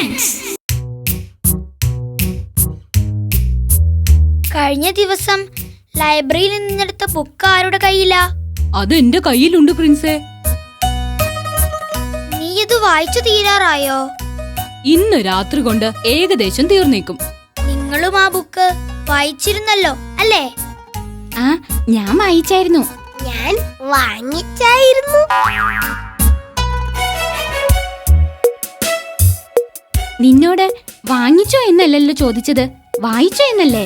Suspense. കഴിഞ്ഞ ദിവസം ലൈബ്രറിയിൽ നിന്നെടുത്ത ബുക്ക് ആരുടെ കയ്യിലാ? അത് എന്റെ കയ്യിലുണ്ട് പ്രിൻസേ. നീ ഇത് വായിച്ചു തീരാറായോ? ഇന്ന് രാത്രി കൊണ്ട് ഏകദേശം തീർന്നേക്കും. നിങ്ങളും ആ ബുക്ക് വായിച്ചിരുന്നല്ലോ അല്ലേ? ആ, ഞാൻ വായിച്ചായിരുന്നു. ഞാൻ വാങ്ങിച്ചായിരുന്നു. നിന്നോട് വാങ്ങിച്ചോ എന്നല്ലല്ലോ ചോദിച്ചത്, വായിച്ചോ എന്നല്ലേ?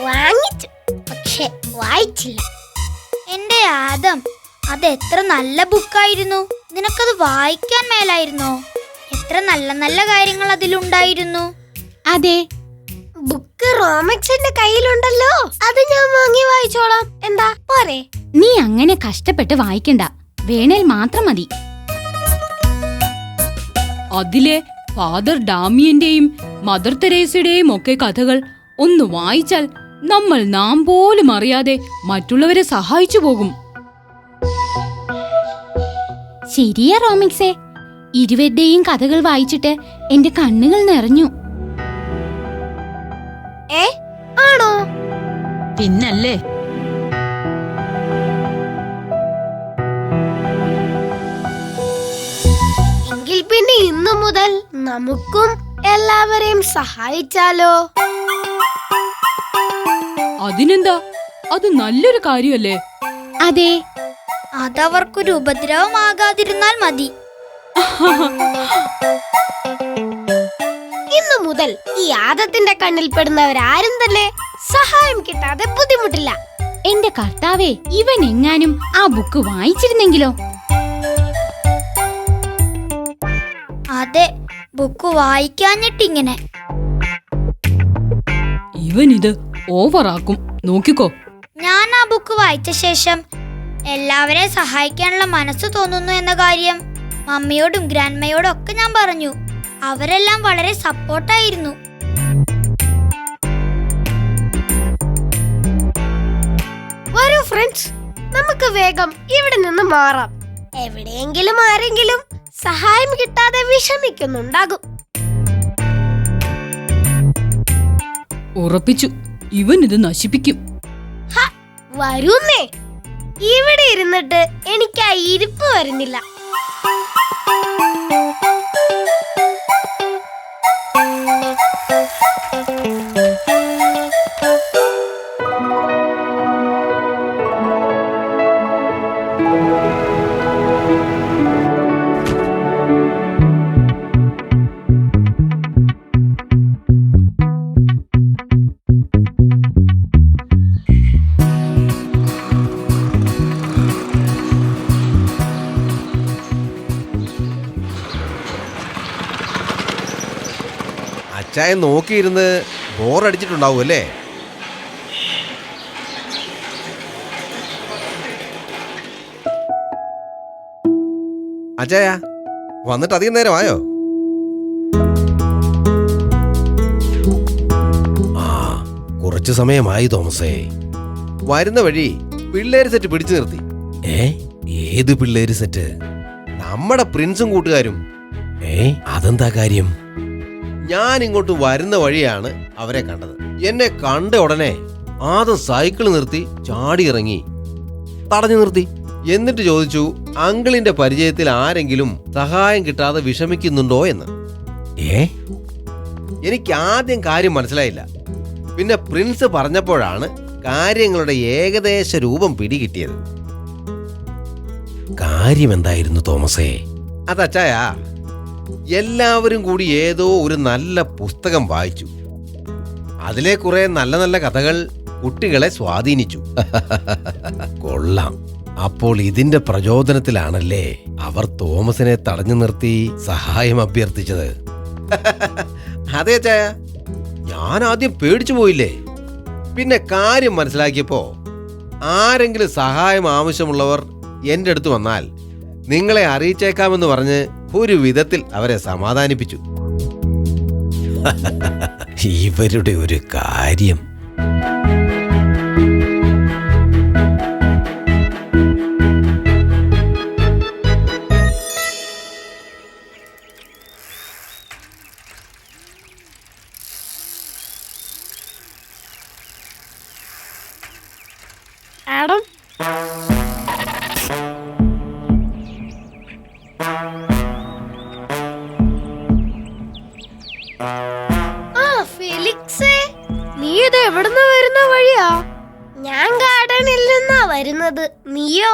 വാങ്ങിച്ചു, പക്ഷെ വായിച്ചില്ല. എന്റെ ആദം, അത് എത്ര നല്ല ബുക്കായിരുന്നു. നിനക്കത് വായിക്കാൻ മേലായിരുന്നോ? എത്ര നല്ല നല്ല കാര്യങ്ങൾ അതിലുണ്ടായിരുന്നു. അതെ, ബുക്ക് റോമക്സിന്റെ കയ്യിലുണ്ടല്ലോ, അത് ഞാൻ വാങ്ങി വായിച്ചോളാം. എന്താ പോരെ? നീ അങ്ങനെ കഷ്ടപ്പെട്ട് വായിക്കണ്ട, വേണേൽ മാത്രം മതി. അതിലെ ഫാദർ ഡാമിയന്റെയും മദർ തെരേസയുടെയും ഒക്കെ കഥകൾ ഒന്ന് വായിച്ചാൽ നമ്മൾ നാം പോലും അറിയാതെ മറ്റുള്ളവരെ സഹായിച്ചു പോകും. ശരിയാ റോമിക്സേ, ഇരുവരുടെയും കഥകൾ വായിച്ചിട്ട് എന്റെ കണ്ണുകൾ നിറഞ്ഞു. ആണോ? പിന്നല്ലേ. എങ്കിൽ പിന്നെ ഇന്നു മുതൽ നമുക്കും എല്ലാവരെയും സഹായിച്ചാലോ? അതിനെന്താ, അത് നല്ലൊരു കാര്യമല്ലേ? അതെ, അതവർക്കൊരു ഉപദ്രവമാകാതിരുന്നാൽ മതി. ഇന്നു മുതൽ ഈ ആദത്തിന്റെ കണ്ണിൽ പെടുന്നവരാരും തന്നെ സഹായം കിട്ടാതെ ബുദ്ധിമുട്ടില്ല. എന്റെ കർത്താവേ, ഇവൻ എങ്ങാനും ആ ബുക്ക് വായിച്ചിരുന്നെങ്കിലോ? അതെ, ബുക്ക് വായിക്കാഞ്ഞിട്ടിങ്ങനെ. ഇവനിത് ഓവറാക്കും, നോക്കിക്കോ. ഞാൻ ആ ബുക്ക് വായിച്ച ശേഷം എല്ലാവരെയും സഹായിക്കാനുള്ള മനസ്സ് തോന്നുന്നു എന്ന കാര്യം മമ്മിയോടും ഗ്രാൻഡ്മയോടും ഒക്കെ ഞാൻ പറഞ്ഞു. അവരെല്ലാം വളരെ സപ്പോർട്ടായിരുന്നു. വരൂ ഫ്രണ്ട്സ്, നമുക്ക് വേഗം ഇവിടെ നിന്ന് മാറാം. എവിടെയെങ്കിലും ആരെങ്കിലും സഹായം കിട്ടാതെ വിഷമിക്കുന്നുണ്ടാകും. ഉറപ്പിച്ചു, ഇവൻ ഇത് നശിപ്പിക്കും. വരൂന്നേ, ഇവിടെ ഇരുന്നിട്ട് എനിക്ക് ആ ഇരിപ്പ് വരുന്നില്ല. അച്ചായൻ നോക്കിയിരുന്ന് ബോറടിച്ചിട്ടുണ്ടാവും അല്ലേ? അച്ചായ വന്നിട്ട് അധികം നേരമായോ? ആ, കുറച്ചു സമയമായി തോമസേ. വരുന്ന വഴി പിള്ളേര് സെറ്റ് പിടിച്ചു നിർത്തി. ഏത് പിള്ളേര് സെറ്റ്? നമ്മുടെ പ്രിൻസും കൂട്ടുകാരും. അതെന്താ കാര്യം? ഞാൻ ഇങ്ങോട്ട് വരുന്ന വഴിയാണ് അവരെ കണ്ടത്. എന്നെ കണ്ട ഉടനെ ആദ്യം സൈക്കിൾ നിർത്തി ചാടി ഇറങ്ങി, തടഞ്ഞു നിർത്തി. എന്നിട്ട് ചോദിച്ചു, അങ്കിളിന്റെ പരിചയത്തിൽ ആരെങ്കിലും സഹായം കിട്ടാതെ വിഷമിക്കുന്നുണ്ടോ എന്ന്. എനിക്ക് ആദ്യം കാര്യം മനസ്സിലായില്ല. പിന്നെ പ്രിൻസ് പറഞ്ഞപ്പോഴാണ് കാര്യങ്ങളുടെ ഏകദേശ രൂപം പിടികിട്ടിയത്. കാര്യം എന്തായിരുന്നു തോമസേ? അതച്ചായ, എല്ലാവരും കൂടി ഏതോ ഒരു നല്ല പുസ്തകം വായിച്ചു. അതിലെ കുറെ നല്ല നല്ല കഥകൾ കുട്ടികളെ സ്വാധീനിച്ചു. കൊള്ളാം. അപ്പോൾ ഇതിന്റെ പ്രചോദനത്തിലാണല്ലേ അവർ തോമസിനെ തടഞ്ഞു നിർത്തി സഹായം അഭ്യർത്ഥിച്ചത്? അതെ ചായ, ഞാൻ ആദ്യം പേടിച്ചു പോയില്ലേ. പിന്നെ കാര്യം മനസ്സിലാക്കിയപ്പോ ആരെങ്കിലും സഹായം ആവശ്യമുള്ളവർ എന്റെ അടുത്ത് വന്നാൽ നിങ്ങളെ അറിയിച്ചേക്കാമെന്ന് പറഞ്ഞ് ഒരു വിധത്തിൽ അവരെ സമാധാനിപ്പിച്ചു. ഇവരുടെ ഒരു കാര്യം. ആഡം. ആ ഫെലിക്സേ, നീ ഇത് എവിടുന്ന് വരുന്ന വഴിയാ? ഞാൻ ഗാർഡനിൽ നിന്നാ വരുന്നത്. നീയോ?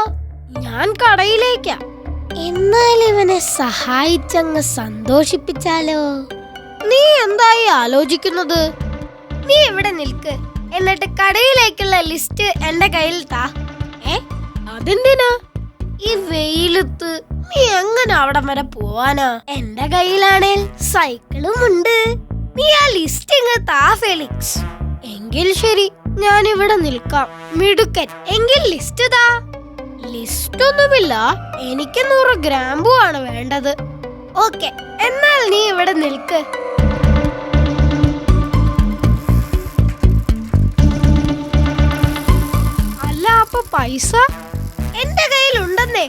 ഞാൻ കടയിലേക്കാ. എന്നാൽ ഇവനെ സഹായിച്ചങ്ങ് സന്തോഷിപ്പിച്ചാലോ? നീ എന്തായി ആലോചിക്കുന്നത്? നീ ഇവിടെ നിൽക്ക്, എന്നിട്ട് കടയിലേക്കുള്ള ലിസ്റ്റ് എന്റെ കയ്യിൽ താ. അതെന്തിനാ? ഈ വെയിലത്ത് നീ എങ്ങനെ അവിടെ വരെ പോവാനാ? എന്റെ കയ്യിലാണേൽ സൈക്കിളും ഉണ്ട്. നീ ആ ലിസ്റ്റ് ഇങ്ങ് താ ഫെലിക്സ്. എങ്കിൽ ശരി, ഞാൻ ഇവിടെ നിൽക്കാം. മിടുക്കൻ. എങ്കിൽ ലിസ്റ്റ് താ. ലിസ്റ്റ് ഒന്നുമില്ല, എനിക്ക് 100 ഗ്രാമ്പു ആണ് വേണ്ടത്. ഓക്കെ, എന്നാൽ നീ ഇവിടെ നിൽക്ക്. അല്ല, അപ്പൊ പൈസ എന്റെ കയ്യിൽ ഉണ്ടെന്നേ.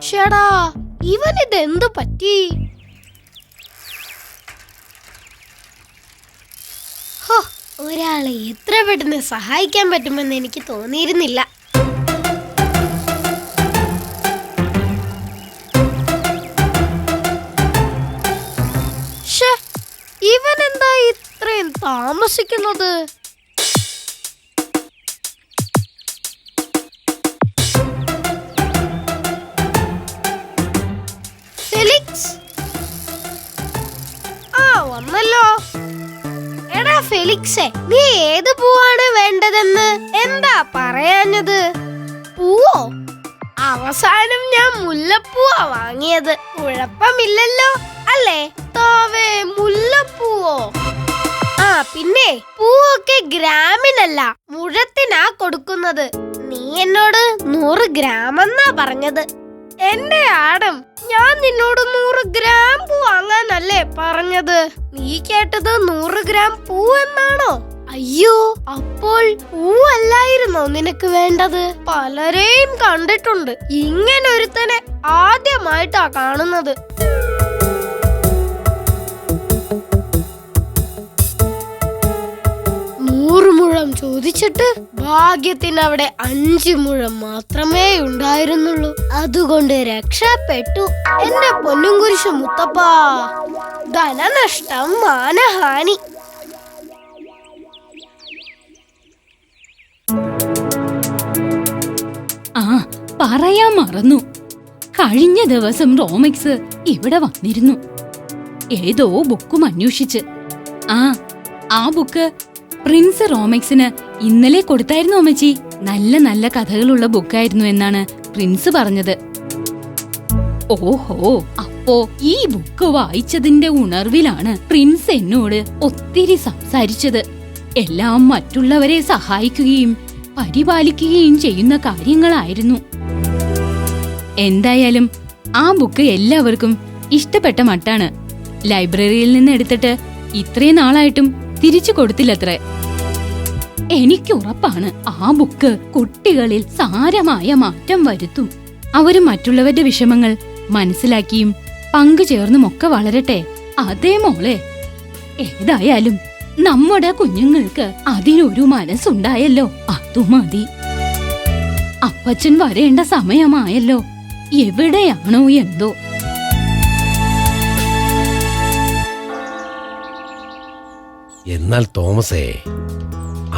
ഷടാ, ഇവനിതെന്തു പറ്റി? ഹോ, ഒരാളെ എത്ര പെട്ടെന്ന് സഹായിക്കാൻ പറ്റുമെന്ന് എനിക്ക് തോന്നിയിരുന്നില്ല. ഇവനെന്താ ഇത്രയും താമസിക്കുന്നത്? ഫെലിക്സ്, വന്നല്ലോ. എടാ ഫെലിക്സേ, നീ ഏത് പൂവാണ് വേണ്ടതെന്ന് എന്താ പറയാഞ്ഞത്? പൂവോ? അവസാനം ഞാൻ മുല്ലപ്പൂവാ വാങ്ങിയത്. കുഴപ്പമില്ലല്ലോ അല്ലേ? താവേ, മുല്ലപ്പൂവോ? പിന്നെ പൂവൊക്കെ ഗ്രാമിനല്ല, മുഴത്തിനാ കൊടുക്കുന്നത്. നീ എന്നോട് 100 ഗ്രാം എന്നാ പറഞ്ഞത്. എന്റെ ആടം, ഞാൻ നിന്നോട് 100 ഗ്രാം പൂ വാങ്ങാനല്ലേ പറഞ്ഞത്? നീ കേട്ടത് 100 ഗ്രാം പൂ എന്നാണോ? അയ്യോ, അപ്പോൾ പൂവല്ലായിരുന്നോ നിനക്ക് വേണ്ടത്? പലരെയും കണ്ടിട്ടുണ്ട്, ഇങ്ങനൊരുത്തനെ ആദ്യമായിട്ടാ കാണുന്നത്. മുഴം ചോദിച്ചിട്ട് ഭാഗ്യത്തിന് അവിടെ 5 മുഴം മാത്രമേ ഉണ്ടായിരുന്നുള്ളൂ. അതുകൊണ്ട് രക്ഷപ്പെട്ടു എന്റെ പൊന്നും കുരിശു മുത്തപ്പ. ധനനഷ്ടം, മാനഹാനി. പറയാൻ മറന്നു. കഴിഞ്ഞ ദിവസം റോമിക്സ് ഇവിടെ വന്നിരുന്നു, ഏതോ ബുക്കും അന്വേഷിച്ച്. ആ ബുക്ക് പ്രിൻസ് റോമിക്സിന് ഇന്നലെ കൊടുത്തായിരുന്നു അമ്മച്ചി. നല്ല നല്ല കഥകളുള്ള ബുക്കായിരുന്നു എന്നാണ് പ്രിൻസ് പറഞ്ഞത്. ഓഹോ, അപ്പോ ഈ ബുക്ക് വായിച്ചതിന്റെ ഉണർവിലാണ് പ്രിൻസ് എന്നോട് ഒത്തിരി സംസാരിച്ചത്. എല്ലാം മറ്റുള്ളവരെ സഹായിക്കുകയും പരിപാലിക്കുകയും ചെയ്യുന്ന കാര്യങ്ങളായിരുന്നു. എന്തായാലും ആ ബുക്ക് എല്ലാവർക്കും ഇഷ്ടപ്പെട്ട മട്ടാണ്. ലൈബ്രറിയിൽ നിന്ന് എടുത്തിട്ട് ഇത്രയും നാളായിട്ടും തിരിച്ചു കൊടുത്തില്ലത്രേ. എനിക്കുറപ്പാണ് ആ ബുക്ക് കുട്ടികളിൽ സാരമായ മാറ്റം വരുത്തും. അവര് മറ്റുള്ളവരുടെ വിഷമങ്ങൾ മനസ്സിലാക്കിയും പങ്കുചേർന്നുമൊക്കെ വളരട്ടെ. അതേ മോളെ, ഏതായാലും നമ്മുടെ കുഞ്ഞുങ്ങൾക്ക് അതിനൊരു മനസ്സുണ്ടായല്ലോ, അതു മതി. അപ്പച്ചൻ വരേണ്ട സമയമായല്ലോ, എവിടെയാണോ എന്തോ. എന്നാൽ തോമസേ,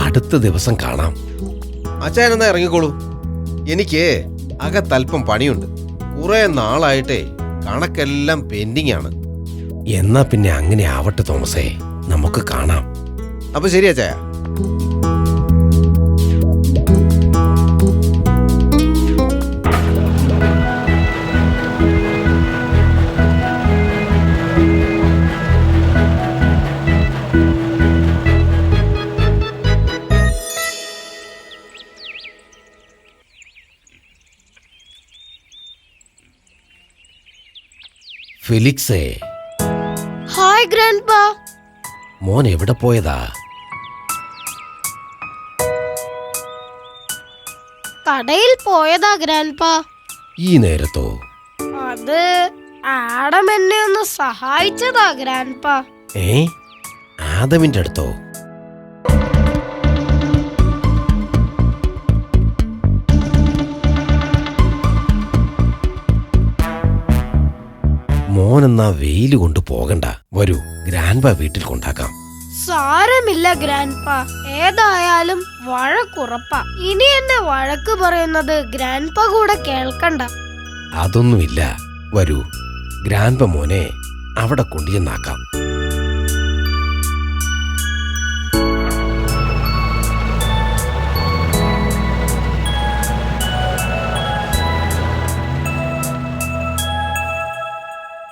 അടുത്ത ദിവസം കാണാം. അച്ഛൻ എന്നാ ഇറങ്ങിക്കോളൂ. എനിക്ക് അകത്തല്പം പണിയുണ്ട്. കുറെ നാളായിട്ടേ കണക്കെല്ലാം പെൻഡിങ് ആണ്. എന്നാ പിന്നെ അങ്ങനെ ആവട്ടെ തോമസേ, നമുക്ക് കാണാം. അപ്പൊ ശരി അച്ഛാ. ഫെലിക്സേ. Hi grandpa. മോൻ എവിടെ പോയതാ? കടയിൽ പോയതാ ഗ്രാൻഡ്പാ. ഈ നേരത്തോ? അത് ആഡം എന്നെ ഒന്ന് സഹായിച്ചതാ ഗ്രാൻഡ്പാ. ആദമിന്റെ അടുത്തോ? മോനെന്നാ വെയില് കൊണ്ട് പോകണ്ട, വരൂ ഗ്രാൻഡ്പാ വീട്ടിൽ കൊണ്ടാക്കാം. സാരമില്ല ഗ്രാൻഡ്പാ, ഏതായാലും വഴക്കുറപ്പാ. ഇനി എന്നെ വഴക്ക് പറയുന്നത് ഗ്രാൻഡ്പാ കൂടെ കേൾക്കണ്ട. അതൊന്നുമില്ല, വരൂ ഗ്രാൻഡ്പ മോനെ അവിടെ കൊണ്ടുചെന്നാക്കാം.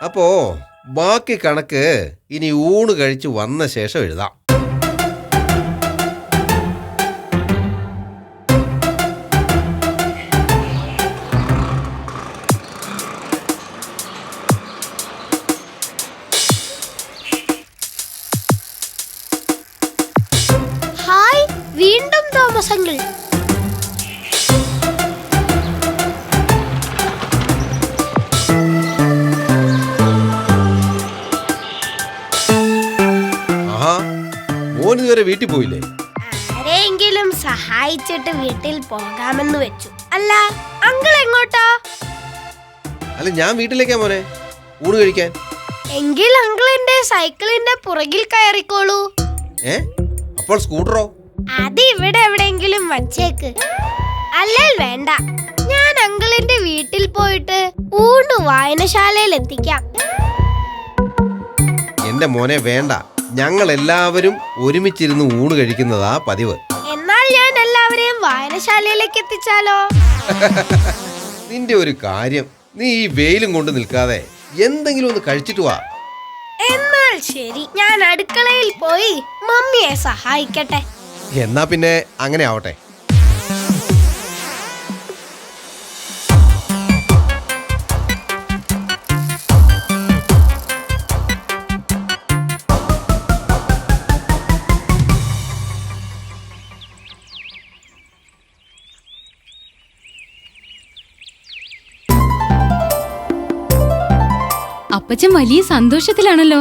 അപ്പോ ബാക്കി കണക്ക് ഇനി ഊണ് കഴിച്ച് വന്ന ശേഷം എഴുതാം. ഹായ്, വീണ്ടും തോമസ് അങ്കിൾ. മോൻ ഇതുവരെ വീട്ടിൽ പോയില്ലേ? ആരെങ്കിലും സഹായിച്ചിട്ട് വീട്ടിൽ പോകാമെന്ന് വെച്ചു. അല്ല, അങ്കിൾ എങ്ങോട്ടാ? അല്ല, ഞാൻ വീട്ടിലേക്കാ മോനെ ഊണ് കഴിക്കാൻ. എങ്കിൽ അങ്കിളിന്റെ സൈക്കിളിന്റെ പുറകിൽ കയറിക്കോളൂ. അപ്പോൾ സ്കൂട്ടറോ? അത് ഇവിടെ എവിടെയെങ്കിലും വച്ചേക്ക്. അല്ലേ വേണ്ട, ഞാൻ അങ്കിളിന്റെ വീട്ടിൽ പോയിട്ട് ഊണ് വായനശാലയിൽ എത്തിക്കാം. എന്റെ മോനെ വേണ്ട, ഞങ്ങൾ എല്ലാവരും ഒരുമിച്ചിരുന്ന് ഊണ് കഴിക്കുന്നതാ പതിവ്. എന്നാൽ ഞാൻ എല്ലാവരെയും വായനശാലയിലേക്ക് എത്തിച്ചാലോ? നിന്റെ ഒരു കാര്യം, നീ ഈ വെയിലും കൊണ്ട് നിൽക്കാതെ എന്തെങ്കിലും ഒന്ന് കഴിച്ചിട്ട് വാ. എന്നാൽ ശരി, ഞാൻ അടുക്കളയിൽ പോയി മമ്മിയെ സഹായിക്കട്ടെ. എന്നാ പിന്നെ അങ്ങനെ ആവട്ടെ. അപ്പച്ചൻ വലിയ സന്തോഷത്തിലാണല്ലോ.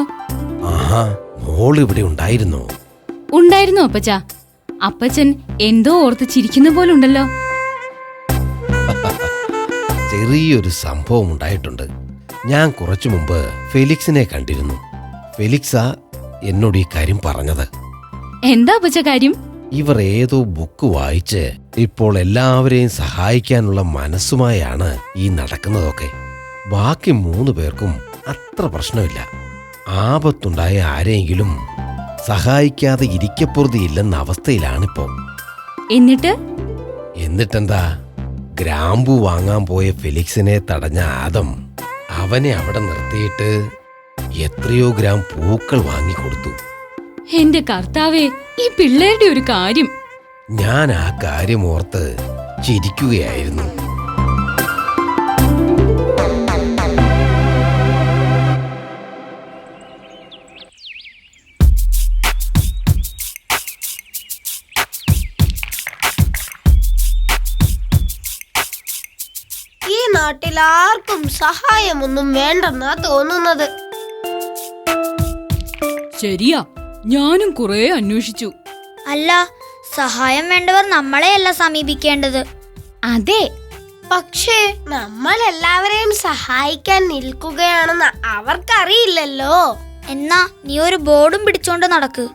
ആഹാ, മോൾ ഇവിടെ ഉണ്ടായിരുന്നോ? ഉണ്ടായിരുന്നു അപ്പച്ച. അപ്പച്ചൻ എന്തോ ഓർത്ത് ചിരിക്കുന്ന പോലുണ്ടല്ലോ. ചെറിയൊരു സംഭവം ഉണ്ടായിട്ടുണ്ട്. ഞാൻ കുറച്ചു മുമ്പ് ഫെലിക്സിനെ കണ്ടിരുന്നു. ഫെലിക്സാ എന്നോട് ഈ കാര്യം പറഞ്ഞത്. എന്താ അപ്പച്ച കാര്യം? ഇവർ ഏതോ ബുക്ക് വായിച്ച് ഇപ്പോൾ എല്ലാവരെയും സഹായിക്കാനുള്ള മനസ്സുമായാണ് ഈ നടക്കുന്നതൊക്കെ. ബാക്കി 3 പേർക്കും അത്ര പ്രശ്നമില്ല. ആപത്തുണ്ടായ ആരെങ്കിലും സഹായിക്കാതെ ഇരിക്കപ്പുറതിയില്ലെന്ന അവസ്ഥയിലാണിപ്പോ. എന്നിട്ടെന്താ, ഗ്രാമ്പു വാങ്ങാൻ പോയ ഫെലിക്സിനെ തടഞ്ഞ ആദം അവനെ അവിടെ നിർത്തിയിട്ട് എത്രയോ ഗ്രാം പൂക്കൾ വാങ്ങിക്കൊടുത്തു. എന്റെ കർത്താവേ, ഈ പിള്ളേരുടെ ഒരു കാര്യം. ഞാൻ ആ കാര്യം ഓർത്ത് ചിരിക്കുകയായിരുന്നു. ഈ നാട്ടിൽ ആർക്കും സഹായമൊന്നും വേണ്ടെന്നാ തോന്നുന്നത്. ശരിയാ, ഞാനും കുറെ അന്വേഷിച്ചു. അല്ല, സഹായം വേണ്ടവർ നമ്മളെയല്ല സമീപിക്കേണ്ടത്. അതെ, പക്ഷേ നമ്മൾ എല്ലാവരെയും സഹായിക്കാൻ നിൽക്കുകയാണെന്ന് അവർക്കറിയില്ലല്ലോ. എന്നാ നീ ഒരു ബോർഡും പിടിച്ചോണ്ട് നടക്ക്.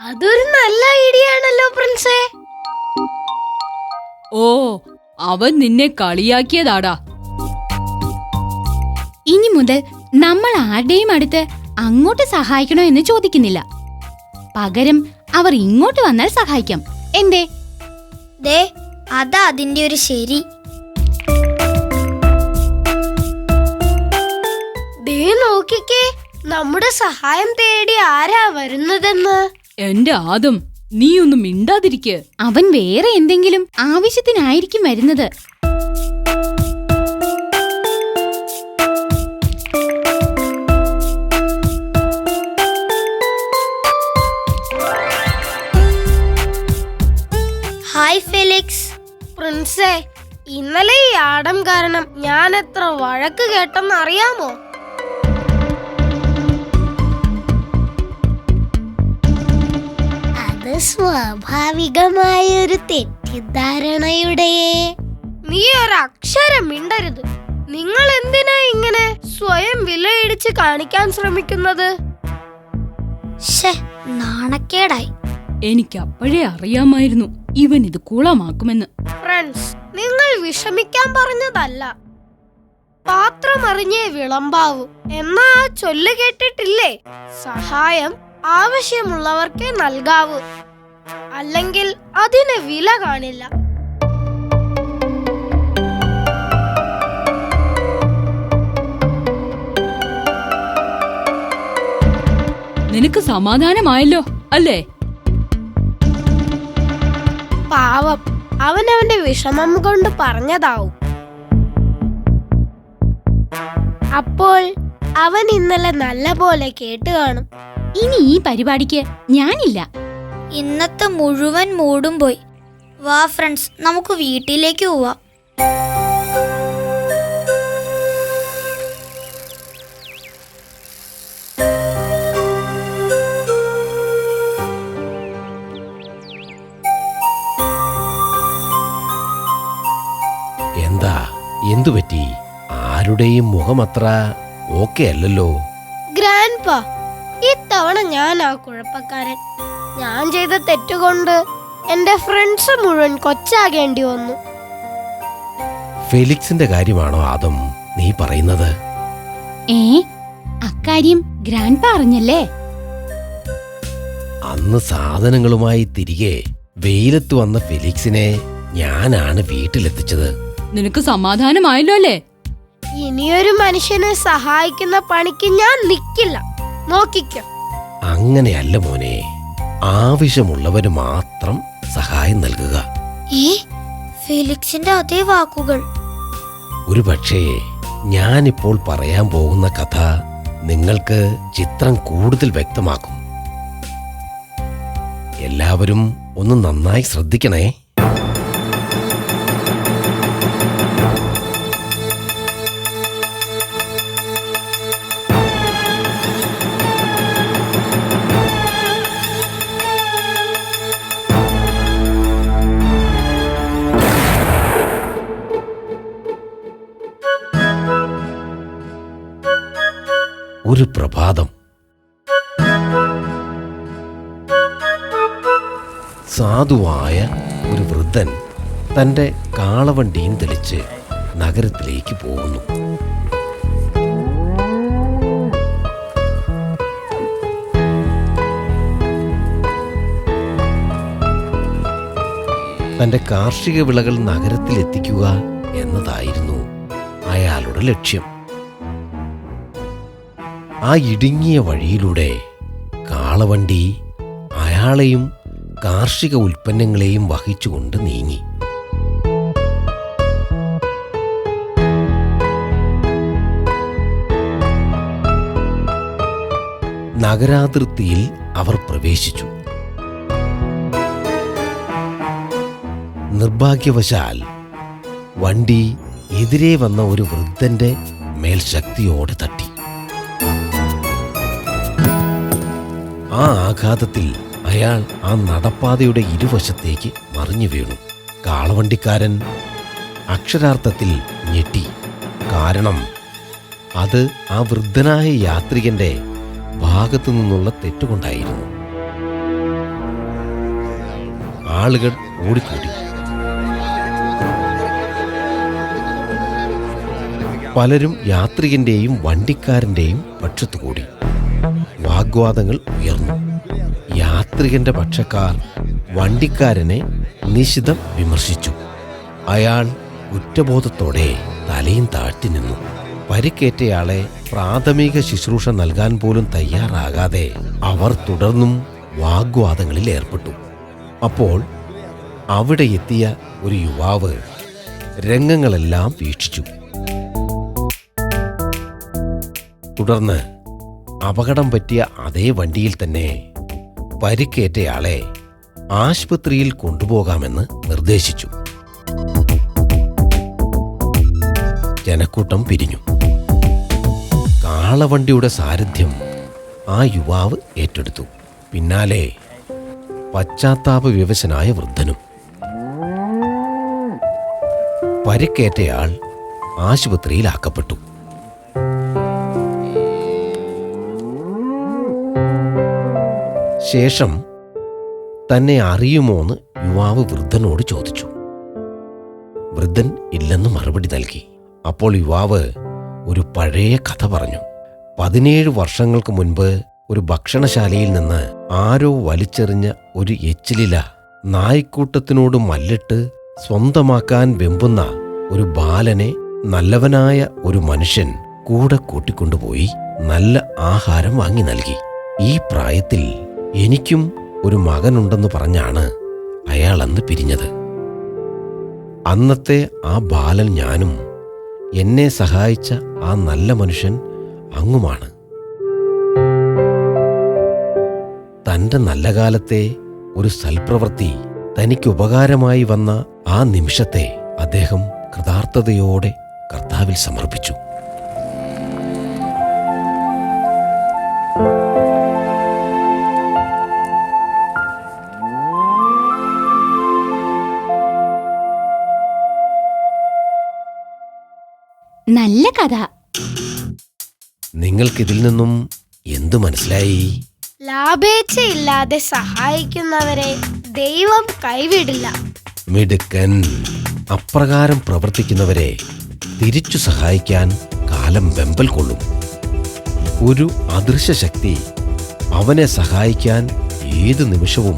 അതൊരു നല്ല ഐഡിയ ആണല്ലോ പ്രിൻസേ. ഓ, അവൻ നിന്നെ കളിയാക്കിയതാടാ. ഇനി മുതൽ നമ്മൾ ആരുടെയും അടുത്ത് അങ്ങോട്ട് സഹായിക്കണോ എന്ന് ചോദിക്കുന്നില്ല. പകരം അവർ ഇങ്ങോട്ട് വന്നാൽ സഹായിക്കാം. എന്തേ? ദേ, അതാ അതിന്റെ ഒരു ശരി. ദേ നോക്കിക്കേ, നമ്മുടെ സഹായം തേടി ആരാ വരുന്നതെന്ന്. എന്റെ ആദം, നീ ഒന്നും മിണ്ടാതിരിക്ക്. അവൻ വേറെ എന്തെങ്കിലും ആവശ്യത്തിനായിരിക്കും വരുന്നത്. Hi Felix. പ്രിൻസേ, ഇന്നലെ ഈ ആടം കാരണം ഞാൻ എത്ര വഴക്ക് കേട്ടെന്ന് അറിയാമോ? അത് സ്വാഭാവികമായ ഒരു തെറ്റിദ്ധാരണയുടെ. നീ ഒരക്ഷരം മിണ്ടരുത്. നിങ്ങൾ എന്തിനാ ഇങ്ങനെ സ്വയം വിലയിടിച്ച് കാണിക്കാൻ ശ്രമിക്കുന്നത്? നാണക്കേടായി. എനിക്ക് അപ്പോഴേ അറിയാമായിരുന്നു ഇവൻ ഇത് കുളമാക്കുമെന്ന്. ഫ്രണ്ട്സ്, നിങ്ങൾ വിഷമിക്കാൻ പറഞ്ഞതല്ല. പാത്രം അറിഞ്ഞേ വിളമ്പാവൂ എന്നാ ആ ചൊല്ല് കേട്ടിട്ടില്ലേ? സഹായം ആവശ്യമുള്ളവർക്കേ നൽകാവൂ, അല്ലെങ്കിൽ അതിന് വില കാണില്ല. നിനക്ക് സമാധാനമായല്ലോ അല്ലേ? പാവം, അവനവന്റെ വിഷമം കൊണ്ട് പറഞ്ഞതാവും. അപ്പോൾ അവൻ ഇന്നലെ നല്ല പോലെ കേട്ട് കാണും. ഇനി ഈ പരിപാടിക്ക് ഞാനില്ല. ഇന്നത്തെ മുഴുവൻ മൂടും പോയി. വാ ഫ്രണ്ട്സ്, നമുക്ക് വീട്ടിലേക്ക് പോവാം. എന്താ, എന്തുപറ്റി? ആരുടെയും മുഖമത്ര ഓക്കെ അല്ലല്ലോ. ഗ്രാൻഡ് പാ, ഇത്തവണ ഞാൻ ആ കുഴപ്പക്കാരൻ. ഞാൻ ചെയ്ത തെറ്റുകൊണ്ട് എന്റെ ഫ്രണ്ട്സ് മുഴുവൻ കൊച്ചാകേണ്ടി വന്നു. ഫെലിക്സിന്റെ കാര്യമാണോ ആദം നീ പറയുന്നത്? അക്കാര്യം ഗ്രാൻഡ് പറഞ്ഞല്ലേ? അന്ന് സാധനങ്ങളുമായി തിരികെ വെയിലത്ത് വന്ന ഫെലിക്സിനെ ഞാനാണ് വീട്ടിലെത്തിച്ചത്. നിനക്ക് സമാധാനമായല്ലോ അല്ലേ? ഇനിയൊരു മനുഷ്യനെ സഹായിക്കുന്ന പണിക്ക് ഞാൻ നിൽക്കില്ല. നോക്കിക്കോ. അങ്ങനെയല്ല മോനെ, ആവശ്യമുള്ളവന് മാത്രം സഹായം നൽകുക. ഫെലിക്സിന്റെ അതേ വാക്കുകൾ. ഒരു പക്ഷേ ഞാനിപ്പോൾ പറയാൻ പോകുന്ന കഥ നിങ്ങൾക്ക് ചിത്രം കൂടുതൽ വ്യക്തമാക്കും. എല്ലാവരും ഒന്ന് നന്നായി ശ്രദ്ധിക്കണേ. ഒരു പ്രഭാതം സാധുവായ ഒരു വൃദ്ധൻ തൻ്റെ കാളവണ്ടിയും തെളിച്ച് നഗരത്തിലേക്ക് പോകുന്നു. തൻ്റെ കാർഷിക വിളകൾ നഗരത്തിലെത്തിക്കുക എന്നതായിരുന്നു അയാളുടെ ലക്ഷ്യം. ആ ഇടുങ്ങിയ വഴിയിലൂടെ കാളവണ്ടി അയാളെയും കാർഷിക ഉൽപ്പന്നങ്ങളെയും വഹിച്ചുകൊണ്ട് നീങ്ങി. നഗരാതിർത്തിയിൽ അവർ പ്രവേശിച്ചു. നിർഭാഗ്യവശാൽ വണ്ടി എതിരെ വന്ന ഒരു വൃദ്ധന്റെ മേൽ ശക്തിയോടെ തട്ടി. ആ ആഘാതത്തിൽ അയാൾ ആ നടപ്പാതയുടെ ഇരുവശത്തേക്ക് മറിഞ്ഞു വീണു. കാളവണ്ടിക്കാരൻ അക്ഷരാർത്ഥത്തിൽ ഞെട്ടി. കാരണം അത് ആ വൃദ്ധനായ യാത്രികന്റെ ഭാഗത്തു നിന്നുള്ള തെറ്റുകൊണ്ടായിരുന്നു. ആളുകൾ ഓടിക്കൂടി. പലരും യാത്രികന്റെയും വണ്ടിക്കാരന്റെയും പക്ഷത്തു കൂടി. വാഗ്വാദങ്ങൾ ഉയർന്നു. യാത്രികന്റെ പക്ഷക്കാർ വണ്ടിക്കാരനെ നിശിതം വിമർശിച്ചു. അയാൾ കുറ്റബോധത്തോടെ തലയും താഴ്ത്തി നിന്നു. പരിക്കേറ്റയാളെ പ്രാഥമിക ശുശ്രൂഷ നൽകാൻ പോലും തയ്യാറാകാതെ അവർ തുടർന്നും വാഗ്വാദങ്ങളിൽ ഏർപ്പെട്ടു. അപ്പോൾ അവിടെ എത്തിയ ഒരു യുവാവ് രംഗങ്ങളെല്ലാം വീക്ഷിച്ചു. തുടർന്ന് അപകടം പറ്റിയ അതേ വണ്ടിയിൽ തന്നെ പരിക്കേറ്റയാളെ ആശുപത്രിയിൽ കൊണ്ടുപോകാമെന്ന് നിർദ്ദേശിച്ചു. ജനക്കൂട്ടം പിരിഞ്ഞു. കാളവണ്ടിയുടെ സാരഥ്യം ആ യുവാവ് ഏറ്റെടുത്തു. പിന്നാലെ പശ്ചാത്താപ വിവശനായ വൃദ്ധനും. പരിക്കേറ്റയാൾ ആശുപത്രിയിലാക്കപ്പെട്ടു. ശേഷം തന്നെ അറിയുമോന്ന് യുവാവ് വൃദ്ധനോട് ചോദിച്ചു. വൃദ്ധൻ ഇല്ലെന്ന് മറുപടി നൽകി. അപ്പോൾ യുവാവ് ഒരു പഴയ കഥ പറഞ്ഞു. 17 വർഷങ്ങൾക്ക് മുൻപ് ഒരു ഭക്ഷണശാലയിൽ നിന്ന് ആരോ വലിച്ചെറിഞ്ഞ ഒരു എച്ചിലില നായ്ക്കൂട്ടത്തിനോട് മല്ലിട്ട് സ്വന്തമാക്കാൻ വെമ്പുന്ന ഒരു ബാലനെ നല്ലവനായ ഒരു മനുഷ്യൻ കൂടെ കൂട്ടിക്കൊണ്ടുപോയി നല്ല ആഹാരം വാങ്ങി നൽകി. ഈ പ്രായത്തിൽ എനിക്കും ഒരു മകനുണ്ടെന്ന് പറഞ്ഞാണ് അയാൾ അന്ന് പിരിഞ്ഞത്. അന്നത്തെ ആ ബാലൻ ഞാനും എന്നെ സഹായിച്ച ആ നല്ല മനുഷ്യൻ അങ്ങുമാണ്. തന്റെ നല്ല കാലത്തെ ഒരു സൽപ്രവൃത്തി തനിക്ക് ഉപകാരമായി വന്ന ആ നിമിഷത്തെ അദ്ദേഹം കൃതാർത്ഥതയോടെ കർത്താവിൽ സമർപ്പിച്ചു. നല്ല കഥ. നിങ്ങൾക്കിതിൽ നിന്നും എന്തു മനസ്സിലായി? ലാഭേച്ഛയില്ലാതെ സഹായിക്കുന്നവരെ ദൈവം കൈവിടില്ല. മിടുക്കൻ. അപ്രകാരം പ്രവർത്തിക്കുന്നവരെ തിരിച്ചു സഹായിക്കാൻ കാലം വെമ്പൽ കൊള്ളും. ഒരു അദൃശ്യ ശക്തി അവനെ സഹായിക്കാൻ ഏതു നിമിഷവും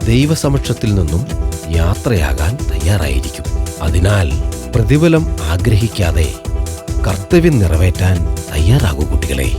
ദൈവസമക്ഷത്തിൽ നിന്നും യാത്രയാകാൻ തയ്യാറായിരിക്കും. അതിനാൽ പ്രതിഫലം ആഗ്രഹിക്കാതെ കർത്തവ്യം നിറവേറ്റാൻ തയ്യാറാകൂ കുട്ടികളെ.